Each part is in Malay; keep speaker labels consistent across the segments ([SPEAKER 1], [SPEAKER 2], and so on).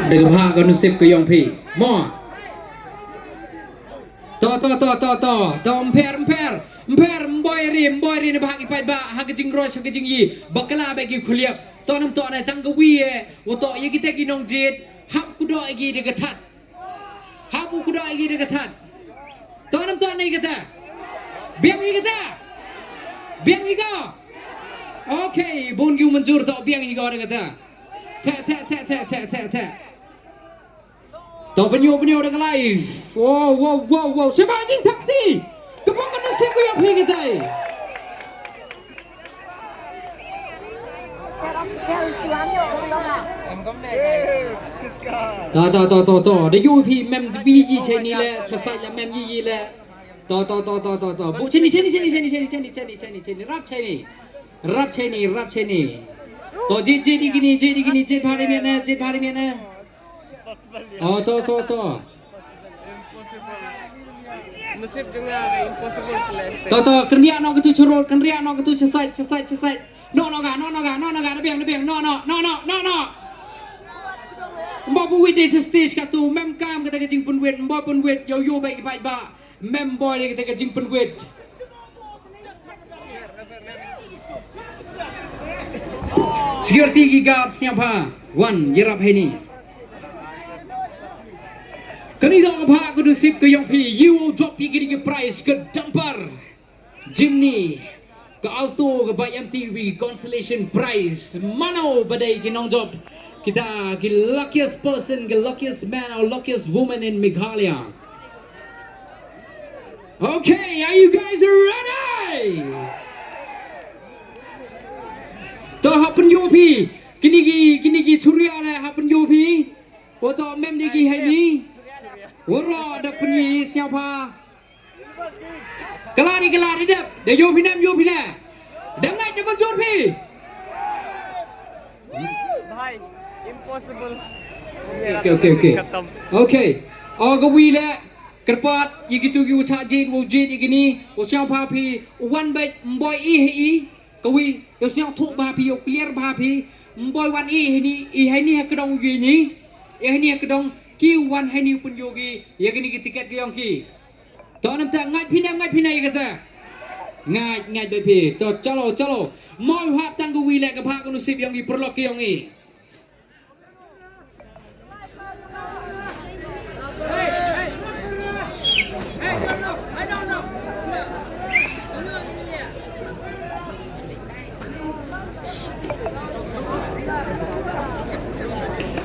[SPEAKER 1] Dengan hak kau nusip ke yang pi. Mo. To emper boy ri ne bahak ipai ba hak jing ros hak jing yi bakala ba ki khuliap to nam to na tang ka wi wo to ye ki te ki nong jit hap ku do gi de gathat hap ku do gi de gathat to nam to nei gata biang yi gata biang yi go okay bun yu manjur to biang yi go de gata te to penyu dengan live. Wow. Siapa anjing taksi? Kebangan nasib ko yang pergi kita. To. Dia you pi mem vi che ni le, chasai la mem yi le. To. Bu sini. Rap che ni. To jit gini, hari mana? Oh, to.
[SPEAKER 2] Nasib dengar impossible clash.
[SPEAKER 1] To, kenriak nak ketu cerut, kenriak nak ketu cesat. No ga, biang. No. Mbak buat di stage katu, mem kam kata kejing penwet, mbak penwet, yo baik ba, mem boy dia kata kejing penwet. Security guard siapa? One, yerap ini. Kani dah apa aku nasib ke yang pi you drop pi gini ke price ke damper Jimny ke Alto ke by MTV Consolation prize mano badai ke nong job kita ke luckiest person ke luckiest man or luckiest woman in Meghalaya. Okay, are you guys ready? Toh happen yo pi kini ki churia la happen yo pi foto mem di ki hai ni Wara ada penyi siapa? Kelari dap. Dia yo pinam. Dengai dia mencur pi.
[SPEAKER 2] Bhai, impossible.
[SPEAKER 1] Okay. Gawi le kerpat yigitu gi ucha jit wo jit igini wo siapa pi one bait boy i gawi yo siang thu ba pi yo clear ba pi boy one i ni kedong gi ni kedong Ki wan hai ni pun yogi ya gini ki tiket ke yang ki to nam ta ngai pinai kata ngai be pi to chalo moi hap tang wi le ka pha ko nusib yang ki perlo ke yang ni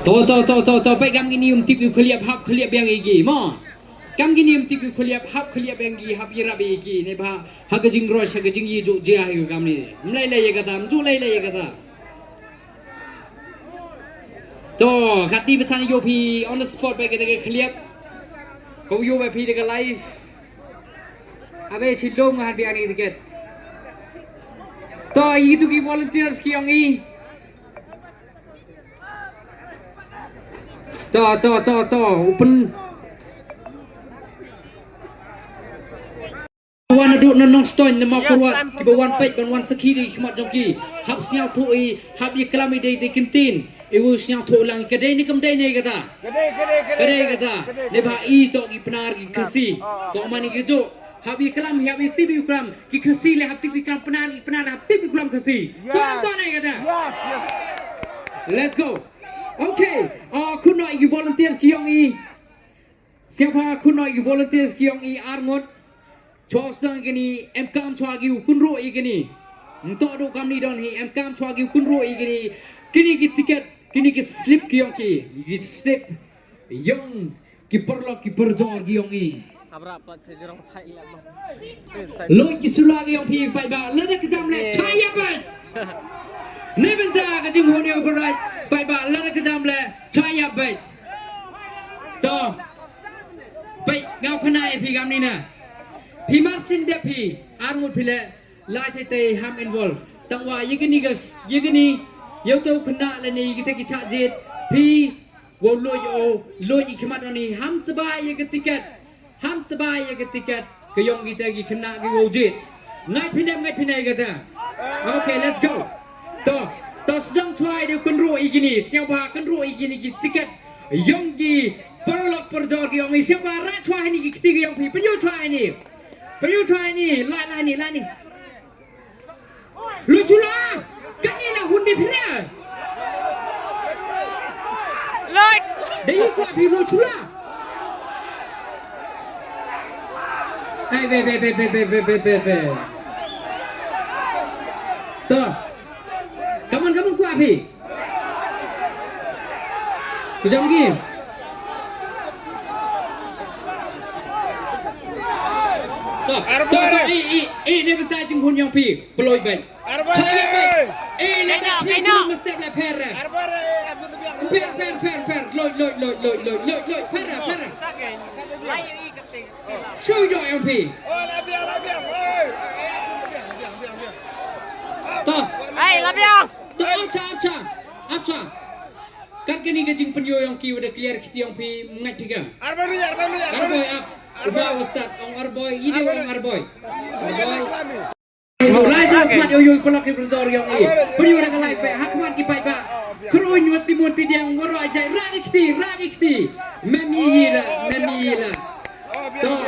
[SPEAKER 1] To baik gam gini tip kuliap hap kuliap yang igi mo gam gini tip kuliap hap kuliap yang igi hap yira be igi ne ba hak jing rosh hak jing yi ju jia hi gam ni mlai ye kata ju lai ye kata to khati bethan yo pi on the spot baik ke kuliap ko yo ba pi de live abe sidong han bi ani tiket to itu ki volunteers ki yang i To open Wan aduk nonong stone nama kuat tiba wan pek ban wan sekiri khmat jongki hap siang thu i hap ye kelami dei de kintin iwu siang thu lang kedai ni kamdai nei kata kedai kata ne ba i to ki penar ki khasi to mani ki jo hap ye kelam hap ye tibi kelam ki khasi le hap tibi kelam penar hap tibi kelam khasi to nei kata let's go. Okay, kun nói cái volunteers ki yong i. Siapa kun nói cái volunteers ki yong i arngot. Cho sang gini em kam cho gi kun ro i gini. Nto do kam ni don hi em kam cho gi kun ro i gini. Kini ki tiket, kini ki slip ki yong ki. Ki slip yong ki perlo ki perjor ki yong i.
[SPEAKER 2] Abra plat se jorong thai la.
[SPEAKER 1] Loi ki sula ki yong pi pai ba le dak jam le chai ya ba. Ni benta ka jing ho ne ko rai. Baik lana kejam le chaya baik to baik ngau khana e phi gam ni na phi marsin de phi armut phi le la chai te ham involve tangwa yigini yau to khana le ni ki te ki cha jit phi wo lo i khmat ni ham tba ye tiket ke yong ki te ki khana ki wo jit ngai phi nei ga ta okay let's go to sedang try dia kan ro igini siapa kan ro igini tiket Yonggi perolok perjor ki Yonggi siapa rak chua ini ketiga Yonggi penyu chua ini lai ni lu sula kami lah hundi pira
[SPEAKER 2] Lights.
[SPEAKER 1] dari kuat pi lu sula hai be toh kamu kuat pi kujam gi toh ini bentar jengkun yang pi peloi baik cari baik ledak kena mesti boleh per loi per
[SPEAKER 2] Layu i keting.
[SPEAKER 1] show yo yang pi toh
[SPEAKER 2] Hai, labiang.
[SPEAKER 1] toh apca kan kini gajing penyo yang ki udah clear kita yang pi ngai tiga arboy up udah ustad ong arboy ini ong arboy itu laju mat yo pelak ki berjor yang ini penyo dah galai pe hakmat ki pai ba keruin mati yang waro ajai ragi kiti memila toh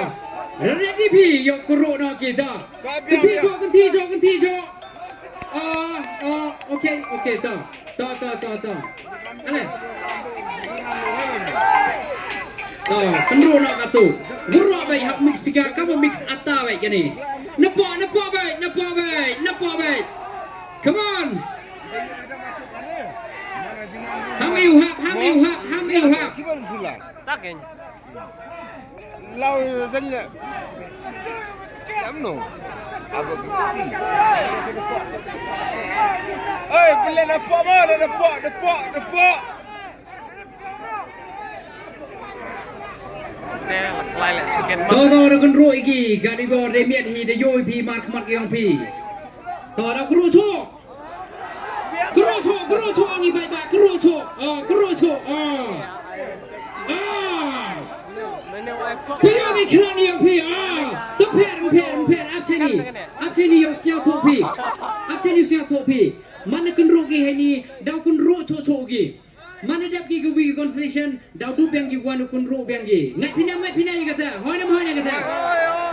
[SPEAKER 1] ready pi yo kuru no kita kenti jo okay toh ale penru nak katu guru baik hak mix pika kamu mix atta baik gini nepo baik come on ham you hap
[SPEAKER 2] Takin.
[SPEAKER 3] Lau dân nhẹ lắm nổ ơi cái lên là phọ bơ là phọ
[SPEAKER 2] Nè, lại lại chicken
[SPEAKER 1] Todo con roi gi gadi bo de miet hi de yoi pi mar khmat gi ong pi to da guru cho ngi bai ba guru cho
[SPEAKER 2] Nó ai phóc.
[SPEAKER 1] pi yo ngi khran ni ong pi to per ap cheni yo sia tho pi man kun ro gi he ni dau kun ro cho gi mana dap ki gwi consolation dau du bang gi wan kun ro bang gi ngai pina ni kata hoi na kata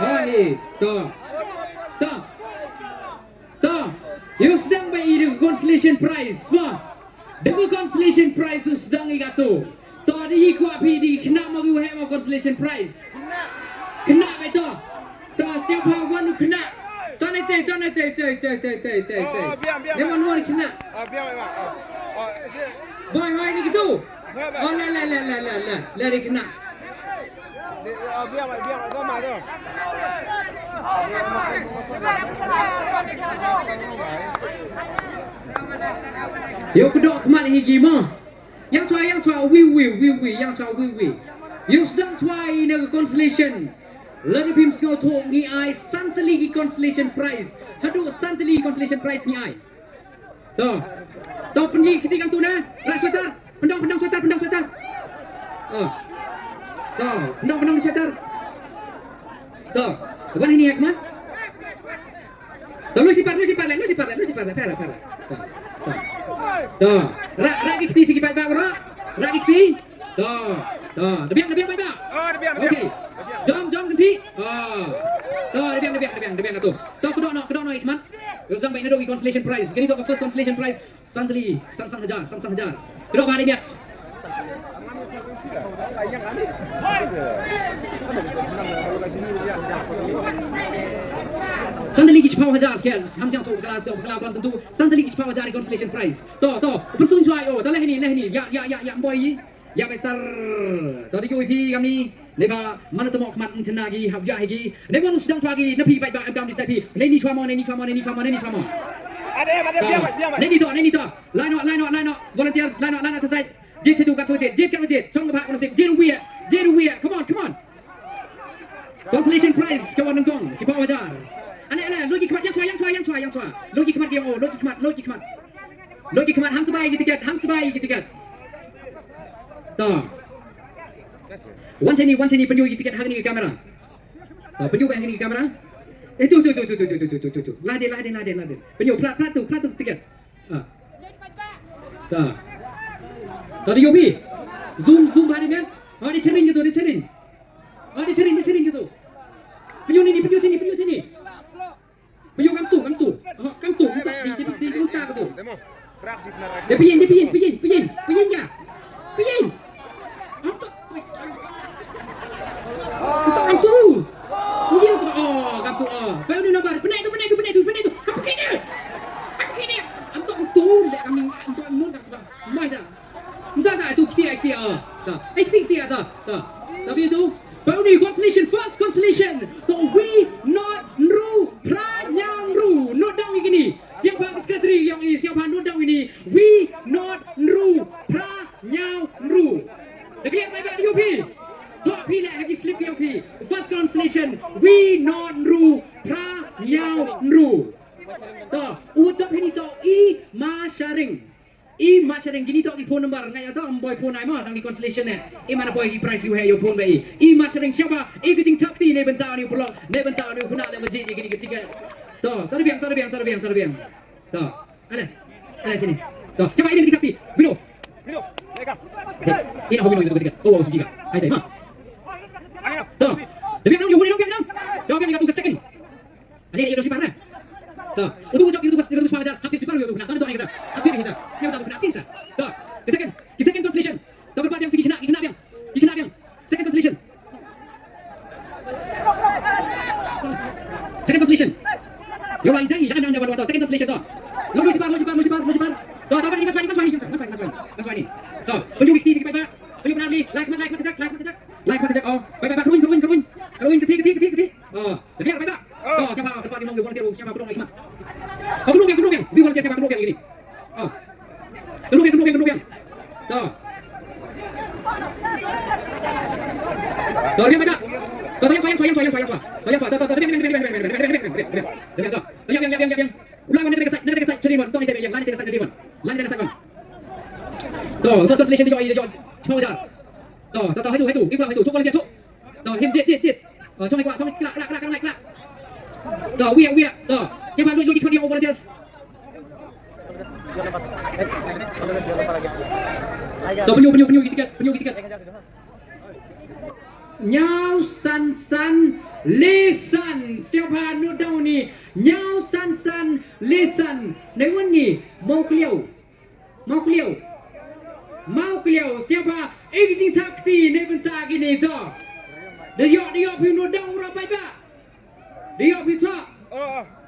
[SPEAKER 1] hoi to you sedang bai the consolation prize semua the consolation prize you sedang igato to di ku api di kena mau gi he mau consolation prize kena bai to siapa wan kena to nai te dia wan kena boy ni gitu oh la dia kena
[SPEAKER 3] biar đó mà thôi
[SPEAKER 1] yo kedok kemat higi mah yang try we yang try we you sedang try na consolation lari pim sngau tho ngi ai santali gi consolation prize hadu santali consolation prize ngi ai to penyi ketika tu na rak sweater pendang sweater to pendang sweater to bukan ini ya kemat to lu sipar pera to rak gikti sigi pai ba rak gikti to debiang pai ba okey jom ganti to debiang tu to kedok no kemat Rozang baik dogi consolation prize. Gini to first consolation prize santali sang hajar. Kedok ba biak. Santali ki chpau hajar sekian. Ham siang tu kala tentu santali ki chpau hajar consolation prize. To pensung chuai dah lah ni. Ya boy. Ya besar. Tadi ki kami neba mana temok kemat cena gi hab ya gi neba nu sedang pagi nepi baik ba am di sapi ni chama
[SPEAKER 3] ada
[SPEAKER 1] ni to line up volunteers line up selesai jet tu kat jet chong ba konusip jet we come on consolation prize kawan nongkong cipa wajar ale logi kemat yang cua logi kemat yang logi kemat ham terbaik tiket to Wan sini penyu tiket hang ni kamera. Penyu hang ni kamera. Tu. Laden. Penyu plat tu tiket. Ta. Tadi yopi. Zoom hari men. Oh dia cering gitu, dia cering. Oh dia cering gitu. Penyu ni, penyu sini. Penyu kam tu. Oh kam tu, di unta gitu.
[SPEAKER 3] Demo. Berak sih benar.
[SPEAKER 1] Dia piyin ya. Piyin. Untuk kam tu. Dia tu. Oh kam tu. Oh. Baru ni nampak. Penat tu. Apa kini? Untuk tu, dia kami untuk mun kat bang. Mai dah. Entah tu kia. Dah. Kia dah. Tapi itu baru ni consolation, first consolation. To we not ru pranyang ru. Note down ini. Siapa sekretari yang ini? Siapa note down ini? We not ru pranyang ru. Dah clear baik di UP. Top P lah lagi slip ke UP. First consolation. We not ru pranyang ru. Dah. Utap ini to I masyarakat gini tak di phone number ngai atau boy phone nai mah tang di consolation ni. Mana boy di price you have your phone bai. Masyarakat siapa? Kucing takti ni bentang ni pulang. Ni bentang ni puna le masjid ni gini ketiga. Toh, terbiang. Toh, ada sini. Toh, coba ini kucing takti. Video.
[SPEAKER 3] Mereka.
[SPEAKER 1] Ini hobi itu ketiga. Oh, sudah. Hai dai mah. Toh, biang dong. Toh, biang tu second. Ada dia si parna. Toh, itu pas pada habis si parna itu nak doa kita. Habis kita. Ni betul kena habis. Toh, the second consolation. Toh berapa yang segi kena biang. Second consolation. Second consolation. Yo lai jangan jawab second consolation toh. Lu si par. Toh, dapat ni kan ni. Toh, penyu wiki sikit baik. Penyu benar ni. Like macam. Oh, baik. Keruin keti. Oh, dengar baik. Toh, siapa tempat di monggo volunteer siapa kedong ikhmat. Oh, kedong. Vi volunteer siapa kedong ini. Oh. Kedong. Toh. Toh, dia baik. Toh, yang. Toh, biang. Ulang mana dekat side ceri mon. Toh ni tebe yang, dekat side ceri mon. Lan dekat side mon. Toh, first consolation di jo semua dah. Toh, itu. Ikut. Cuk volunteer cuk. Toh, him jet. Oh, cuma kelak. Toh, we. Toh, siapa lu ikut dia volunteers. Toh, penyu ketiga. Nyau san lesan. Siapa note down ni? Nyau san lesan. Dengan ni mau keliau. Siapa? Kucing takti ni bentar gini toh. Dia pi note down berapa ba? Dia pi tak.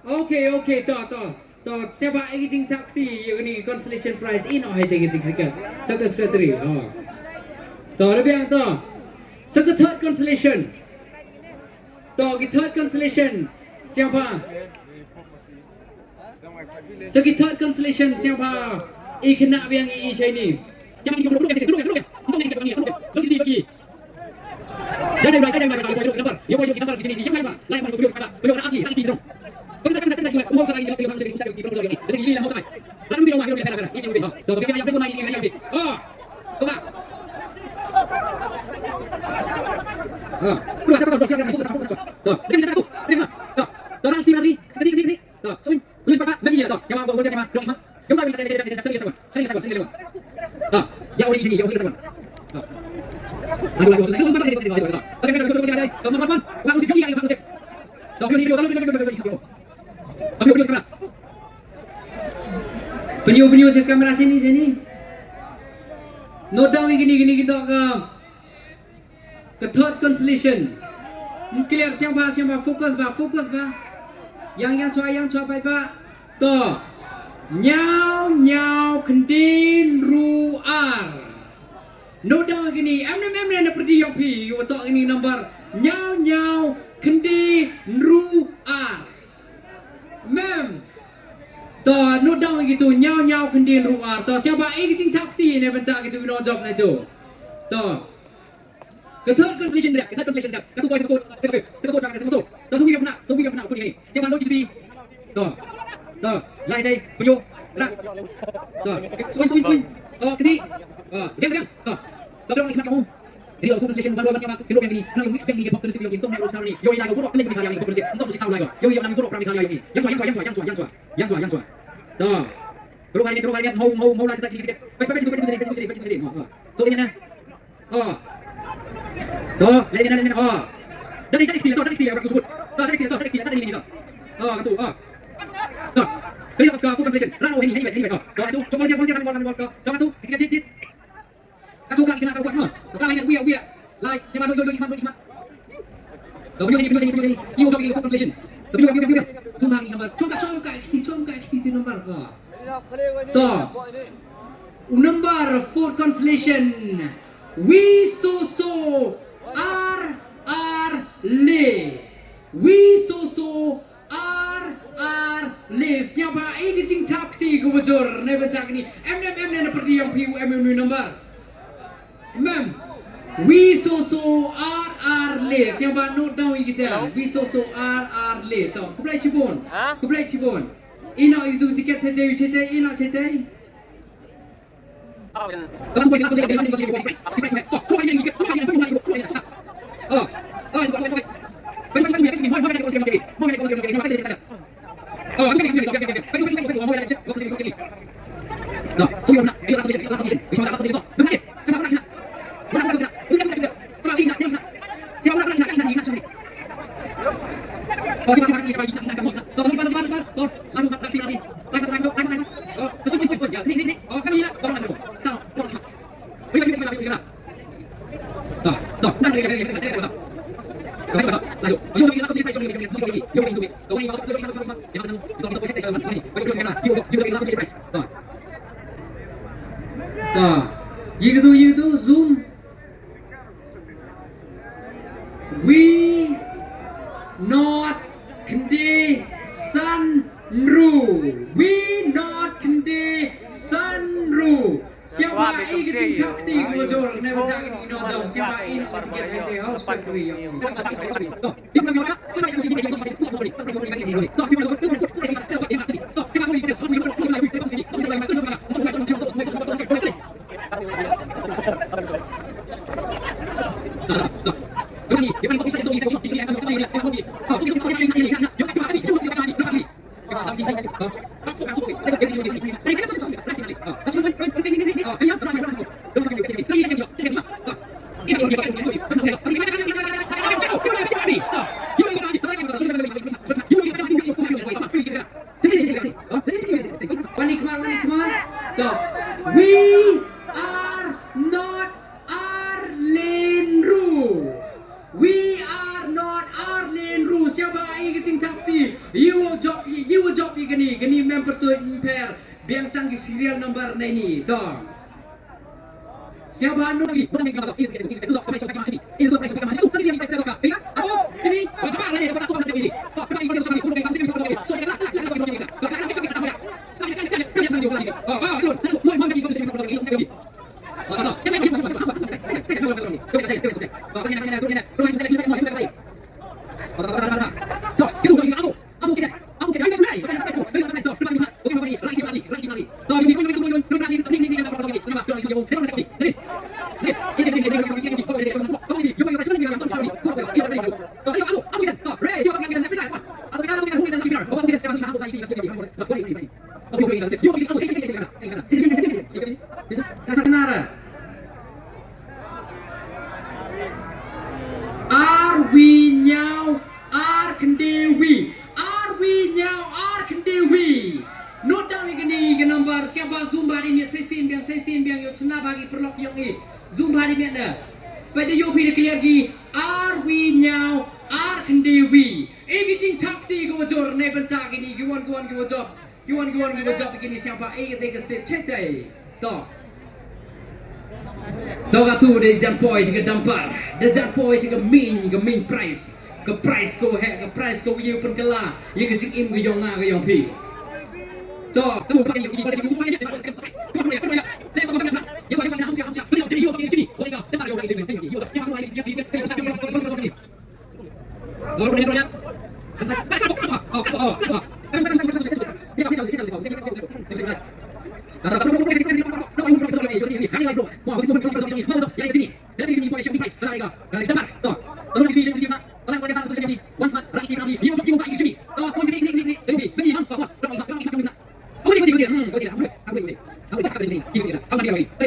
[SPEAKER 1] Okay, toh. Siapa kucing takti yang ni consolation prize ini hai tiga. Satu sekretari. Oh. Toh lebih toh. Satu third consolation. Toh, third consolation siapa? Segi third consolation siapa? Kena biang ini. Jangan duduk. Untuk ni kita panggil. Duduk lagi. Jangan gambar. Yo boy gambar sini. Yang lain. Lain video ada. Video ada lagi dong. Bisa juga. Mau saya lagi film bisa di program lagi. Jadi ini lah mau saya. Lalu video mah video kamera. Ini video. Toh, tapi yang pun ini. Oh. Coba. Keluar kata siapa itu satu. Toh, ini satu. Terima. Toh, orang lari. Ketiga. Toh, tulis pakai bagi ya toh. Jangan gua sama. Keluar. Yang lain kita sering sama. Toh, yang ori sini sama. Toh. Aduh lagi waktu itu berapa tadi. Tapi kita coba ada. Teman-teman, langsung sekali yang konsep. Toh, video. Tapi video kamera. Penyu kamera sini. Note down gini kita ke third consolation. Clear siapa fokus ba. Yang cuai baik ba. Toh. Nyau kendin ruar. Note down gini. Em pergi yang pi. You tok ini number nyau kendin ruar. Mem. Toh, note down gitu. Nyau kendin ruar. Toh, siapa kucing takti ni bentak gitu no job na itu. Toh. Ke third consolation dia. Katu boy second jangan masuk. Toh, sungguh pernah aku ni. Siapa lo gitu. Toh. Lai dai penyu. Rak. Toh. Swing. Toh, kini. Diam. Toh. Toh dong ikhmat kamu. Jadi aku consolation baru siapa hidup yang ini. Kalau mix bank ni pop terus yang tong harus ni. Yo lagi buruk pelik yang pop terus. Untuk tahu lagi. Yo lagi buruk perang yang ini. Yang cuai. Toh. Keluar ni mau lah sakit dikit. Baik. So ini na. Tuh, lain. Dari kiri orang tersebut. Dari kiri ini. Gitu. Tuh. Beri ke full consolation. Rano ini. Tuh, itu. Coba dia sambil ball. Jangan tuh, dikit. Kacau lagi kena kau. Sekarang ini Wia. Like, siapa dulu Ikhman. Tuh, video sini. You full consolation. Video. Zoom lagi nomor. Congkak itu nomor. Tuh. Number 4 consolation. We so R le. We so R le. Siapa ini jing takti ko bocor ne bentak ni. M ne perdi yang PU number. Mem. We so R le. Siapa note down kita. We so R le. Tahu. Kuplai cibon. Ina itu tiket cetai. Ina cetai. Gitu zoom. We not kende sunru. Siapa ini takti bocor ne bentak ni no jom. Siapa ini tiket ente house factory yang. We are not Arlenru. Siapa ini takti? You job gini member tu impair. Biang tangki serial number ini. Toh. Siapa anu lagi? Bukan lagi itu tak boleh sampai mati. Itu boleh sampai mati. Itu tadi yang kita lakukan. Ya? Aku ini apa lagi dapat sesuatu dari ini. Pak, kita ingin sesuatu bukan kami ingin sesuatu. So, kita kita. Bahkan kita bisa tahu. Siapa zoom bari miat sesin biang yo tuna bagi perlok yang ni zoom bari miat na pada yo pi clear gi are we now are kendewi everything takti go bocor ne bentak ini giwan go job begini siapa ke step cetai to tu de jan poi ke dampar de jan poi ke main price ke price ko you pen kala ye ke jing im ke yong na ke yong pi Tuh, tu pakai yang ini, pakai yang ini, pakai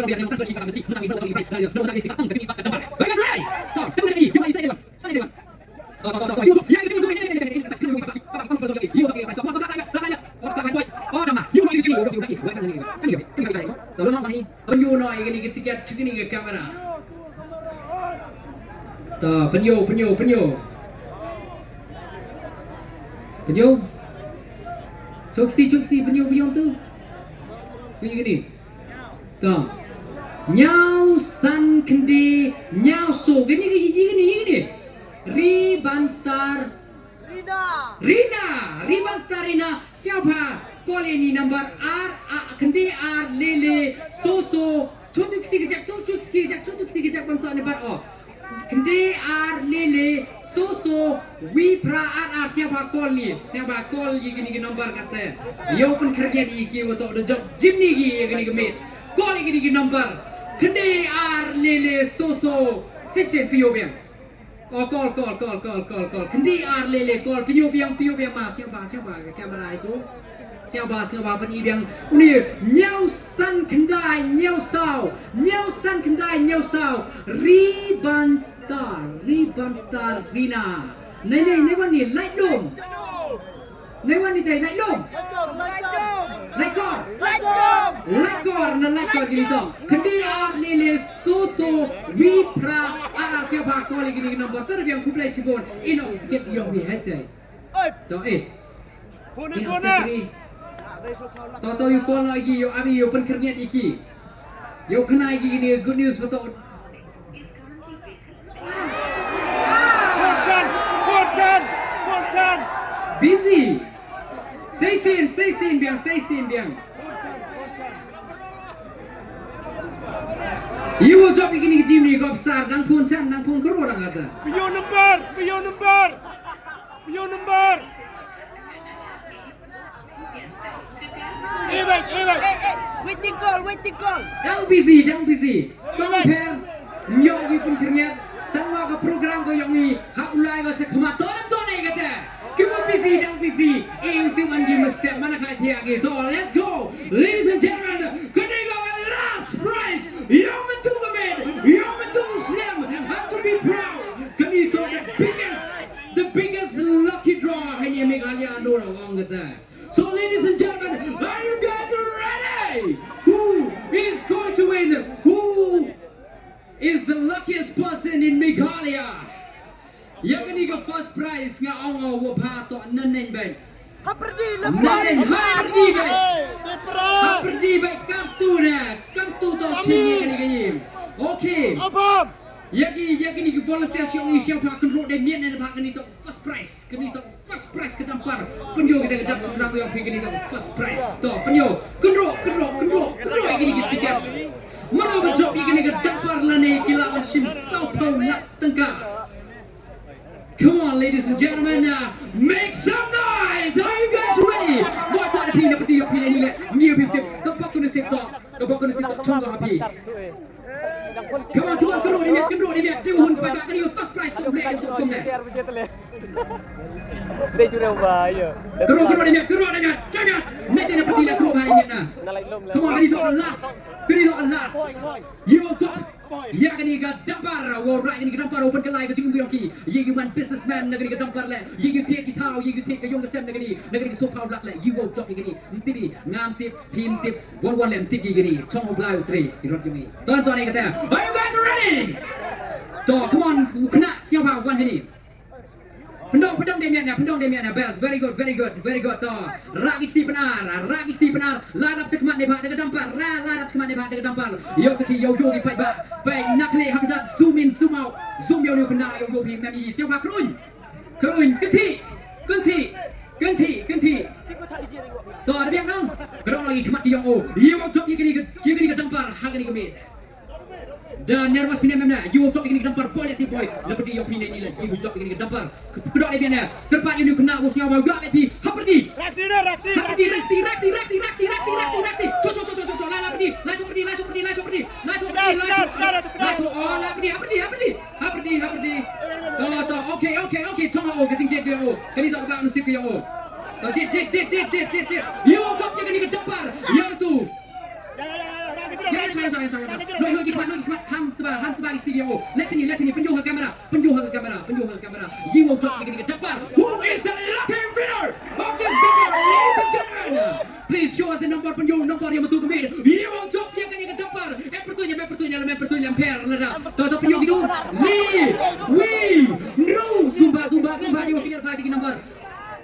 [SPEAKER 1] Kalau dia nak bagi mesti menang itu prize dia menang isi satu kami dapat. Bagus right. So, kita ni cuma saya depan. Saya depan. YouTube ya itu ini. You tak prize. Oh nama. You lagi sini. You lagi. Buat sini. Sini. Kalau nak ni, penyu no ini tiket sini ke kamera. Ta penyu. Cokti penyu tu. Penyu ni. Ta. Nyau san kendi nyau so gini. Ribbon Star Rina siapa call ini number R kendi R lele so chotu kejap bantuan ni bar kendi R lele so wipra R siapa call ni siapa call gini number kata yo pun kerja di iki untuk the job gym ni gini gemit call gini number kendi R lele so sesen pio biang call kendi R lele call pio biang mas siapa kamera itu siapa pen biang ni nyau san kendai nyau sao Ribbon Star Rina nei wan ni light dom nei wan ni tai light dom light kor gini to kendi R lele so wipra ara siapa call gini nombor ter biang kuplai sibon ino tiket yo ni hate to Puna Toto you call lagi yo abi yo penkerniat iki yo kena iki gini good news betul Puncan busy say sin biang you will drop begini gym ni kau besar dan pun kero orang kata
[SPEAKER 3] Pion number
[SPEAKER 4] Waiting call.
[SPEAKER 1] Dang busy. Compare nyok you pun kerja. Tangwa ke program ko yang ni hak ulai ko cek kemat ton ni kata. Kita busy. Itu mandi mesti mana kaya dia gitu. Let's go, ladies and gentlemen. Kena go last prize. Yang mentung kemed, yang mentung slam. Have to be proud. Kena itu the biggest lucky draw hanya Meghalaya Nora orang kata. So ladies and gentlemen, are you guys ready? Who is going to win? Who is the luckiest person in Meghalaya? Yang ini ke first prize nga awang wapato nanen bay.
[SPEAKER 4] Haperdi
[SPEAKER 1] bay kam tu to chingi kani. Okay. Yang ini volunteers yang siapa akan road dan mian dan bahkan itu first prize. Kini itu first prize kedampar. Penyo kita kedap seberang yang pergi itu first prize. Toh penyo kendro yang ini kita tiket. Mana berjob yang ini kedampar lane kila macam Southpaw nak tengkar. Come on ladies and gentlemen, make some noise. Are you guys ready? Buat pada pini ni le. Ni bibit. Tempat kena set chong happy. Come on, kendro ni biar. Tengok hun pada kini first prize tu black itu kemana?
[SPEAKER 2] Dia sudah bahaya.
[SPEAKER 1] Kendro ni biar. Jangan. Nanti nak pergi lah kendro hari ni na. Come on, kini tu last. You top. Ya kini ga dampar. Right kini dampar open ke lai ke cinggu yoki. Ye man businessman nak kini ga dampar le. Ye take itau, ye take ke yong kesem nak kini so power black le. You go top kini. Tibi ngam tip, pim tip, one lem tip kini. Chong oblau 3. Irot kini. Tuan ni kata. Are you guys ready? Toh, come on, kena siapa wan ini? Pendong demian best. Very good. Toh, ragi ti penar. Larap cekmat ni pak dengan dampar. Yo seki yo gi pai ba. Pai nak le hak zat zoom in zoom out. Zoom yo ni kena yo pi mami siapa kerun. Genti. Toh, ada biang dong. Kedong lagi kemat di yang o. Yo job ye gini ke dampar hak ni kemit. Dan nervous pindah mana? You top ini dampar boy si boy. Lepas dia pindah ni lah. You top ini dampar. Kedok dia mana? Terpat ini kena usnya awal gak tapi. Haperdi. Rakti. Cocok. Lala perdi. Laju perdi. Oh, la perdi. Toh. Okay. Tolong keting jet dia oh. Kini tak apa nasib dia oh. Toh jet. You top dia kena dampar. Yang tu. Jangan Lo gimana ham terbalik video. Let's ini penjual kamera. You will drop the dapat. Who is the lucky winner of this dapat, ladies and gentlemen? Please show us the number nombor yang betul kami. You will drop yang ini dapat. Pertunya per lera. Tahu penjual itu. Zumba di wakil pada nomor.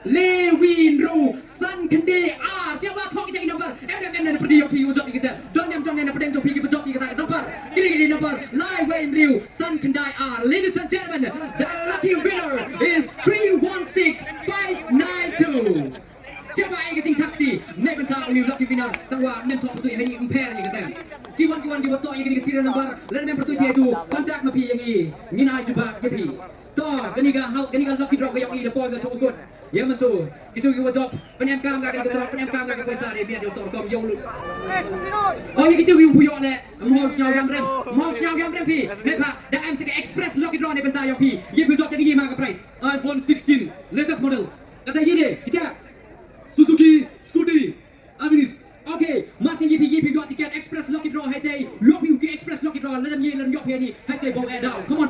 [SPEAKER 1] Lewin Ru San Kende siapa thok kita nomor dan perdi pi ujok kita don perdi ujok pi kita nomor kini nomor live Wayne Riu San Kendai ladies and gentlemen, the lucky winner is 316592. Siapa yang keting takti nek bentang ni lucky winner tawa nem thok pertu hari impair ni kata kiwan di waktu yang kini serial nomor lain pertu dia tu kontak mapi yang ini nginai jubak jepi to keniga lucky draw yang ini depan ke cokot. Ya betul. Kita jawab penyamkam gak ke kuasa dia biar dia tom yo lu. Oh ya kita puyok le. Mau siang rem pi. Mepa dah MC Express lucky draw ni bentar yang pi. Ye jawab lagi ma ka price. iPhone 16 latest model. Kata ye deh kita Suzuki Scooty Avinis. Okay, masih ye jawab tiket Express lucky draw hai dei. Lucky Express lucky draw lam ye yok ni hai dei bau down. Come on